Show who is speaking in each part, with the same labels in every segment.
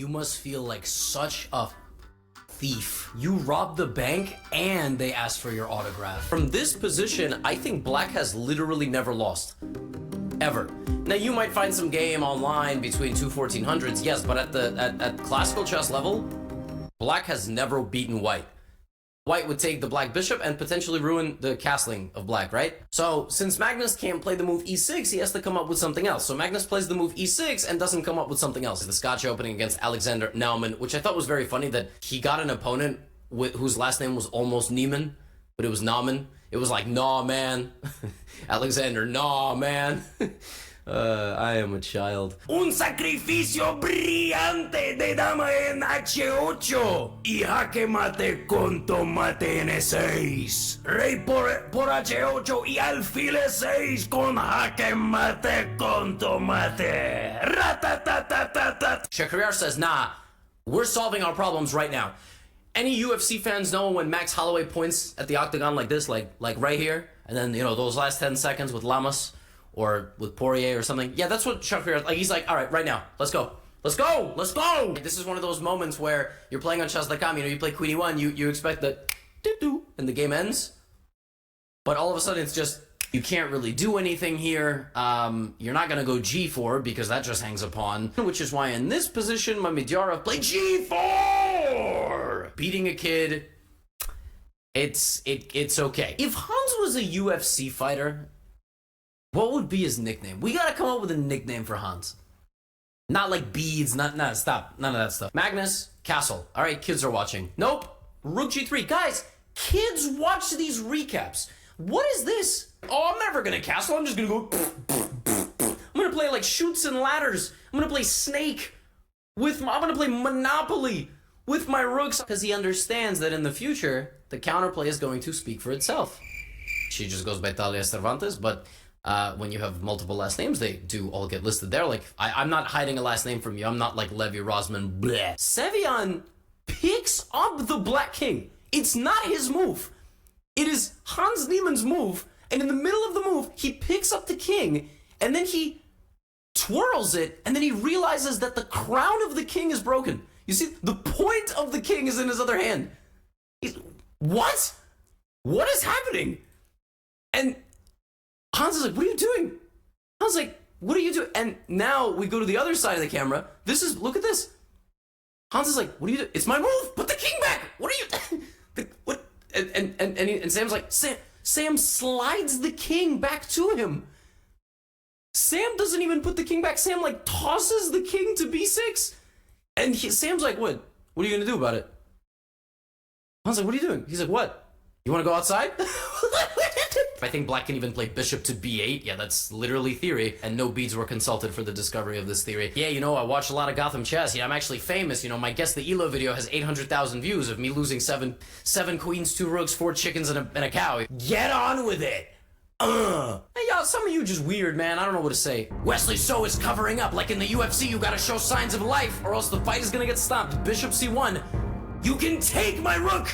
Speaker 1: You must feel like such a thief. You robbed the bank and they asked for your autograph. From this position, I think black has literally never lost. Ever. Now you might find some game online between two 1400s, yes, but at classical chess level, black has never beaten white. White would take the black bishop and potentially ruin the castling of black, right? So since Magnus can't play the move e6, he has to come up with something else. So Magnus plays the move e6 and doesn't come up with something else. The Scotch opening against Alexander Naumann, which I thought was very funny that he got an opponent whose last name was almost Niemann, but it was Naumann. It was like, nah, man. Alexander, nah, man. I am a child. Un sacrificio brillante de dama en H8 y jaque mate con tomate en E6. Rey por H8 y alfil E6 con jaque mate con tomate. Ratatatatata. Shakriar says, nah, we're solving our problems right now. Any UFC fans know when Max Holloway points at the octagon like this, like right here, and then, you know, those last 10 seconds with Lamas or with Poirier or something? Yeah, that's what Shakriar, like, he's like, all right, right now, let's go. Let's go! Let's go! This is one of those moments where you're playing on chess.com, you know, you play Queen E1, you expect that doo-doo, and the game ends. But all of a sudden it's just, you can't really do anything here. You're not gonna go G4 because that just hangs a pawn. Which is why in this position, Mamedyarov played G4! Beating a kid, it's okay. If Hans was a UFC fighter, what would be his nickname? We gotta come up with a nickname for Hans. Not like beads, stop. None of that stuff. Magnus, castle. All right, kids are watching. Nope, rook G3. Guys, kids watch these recaps. What is this? Oh, I'm never gonna castle. I'm just gonna go. I'm gonna play like Chutes and Ladders. I'm gonna play Snake I'm gonna play Monopoly with my rooks. Because he understands that in the future, the counterplay is going to speak for itself. She just goes by Talia Cervantes, but when you have multiple last names, they do all get listed there. Like, I'm not hiding a last name from you. I'm not like Levi Rosman. Bleh. Sevian picks up the black king. It's not his move. It is Hans Niemann's move. And in the middle of the move, he picks up the king, and then he twirls it, and then he realizes that the crown of the king is broken. You see, the point of the king is in his other hand. What? What is happening? And Hans is like, what are you doing? Hans is like, what are you doing? And now we go to the other side of the camera. Look at this. Hans is like, what are you doing? It's my move. Put the king back. What are you what? And Sam's like, Sam slides the king back to him. Sam doesn't even put the king back. Sam like tosses the king to B6. And Sam's like, what? What are you gonna do about it? Hans like, what are you doing? He's like, what? You wanna go outside? I think black can even play bishop to b8. Yeah, that's literally theory. And no beads were consulted for the discovery of this theory. Yeah, you know, I watch a lot of Gothamchess. Yeah, I'm actually famous. You know, my Guess the Elo video has 800,000 views of me losing seven queens, 2 rooks, 4 chickens, and a cow. Get on with it. Hey, y'all, some of you just weird, man. I don't know what to say. Wesley So is covering up. Like in the UFC, you gotta show signs of life or else the fight is gonna get stopped. Bishop C1. You can take my rook,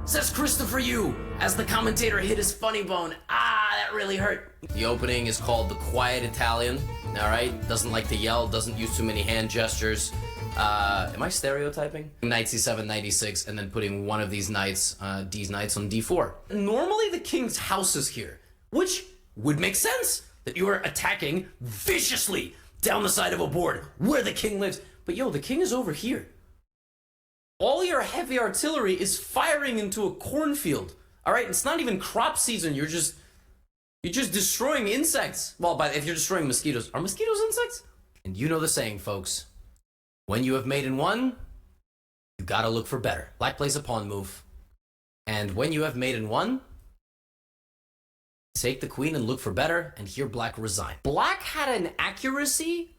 Speaker 1: says Christopher Yu, as the commentator hit his funny bone. That really hurt. The opening is called the Quiet Italian, all right? Doesn't like to yell, doesn't use too many hand gestures. Am I stereotyping? Knight C7, Knight E6, and then putting one of these knights, these knights on D4. Normally the king's house is here, which would make sense, that you are attacking viciously down the side of a board where the king lives. But yo, the king is over here. All your heavy artillery is firing into a cornfield. All right, it's not even crop season. You're just destroying insects. Well, if you're destroying mosquitoes, are mosquitoes insects? And you know the saying, folks. When you have mate in one, you gotta look for better. Black plays a pawn move, and when you have mate in one, take the queen and look for better. And here, black resign. Black had an accuracy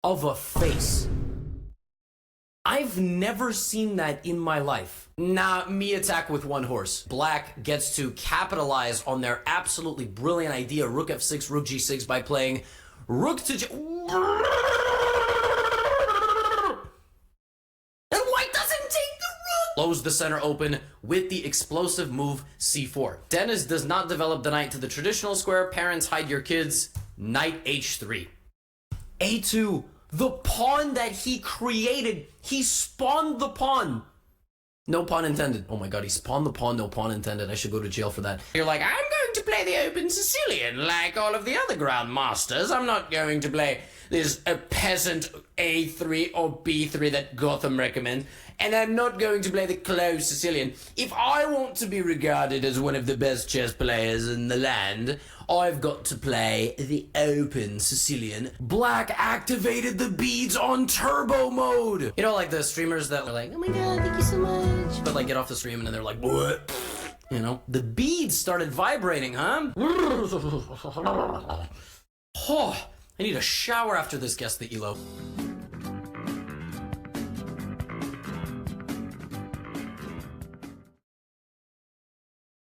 Speaker 1: of a face. I've never seen that in my life. Nah, me attack with one horse. Black gets to capitalize on their absolutely brilliant idea, rook f6, rook g6, by playing rook to and white doesn't take the rook! Close the center open with the explosive move c4. Dennis does not develop the knight to the traditional square. Parents, hide your kids. Knight h3. a2. The pawn that he created, he spawned the pawn. No pun intended. Oh my god, he spawned the pawn, no pun intended. I should go to jail for that. You're like, I'm going to play the open Sicilian like all of the other Grandmasters. I'm not going to play this peasant A3 or B3 that Gotham recommends. And I'm not going to play the closed Sicilian. If I want to be regarded as one of the best chess players in the land, I've got to play the open Sicilian. Black activated the beads on turbo mode. You know, like the streamers that are like, oh my god, thank you so much. But like get off the stream and then they're like, what? You know, the beads started vibrating, huh? Oh, I need a shower after this guess the elo.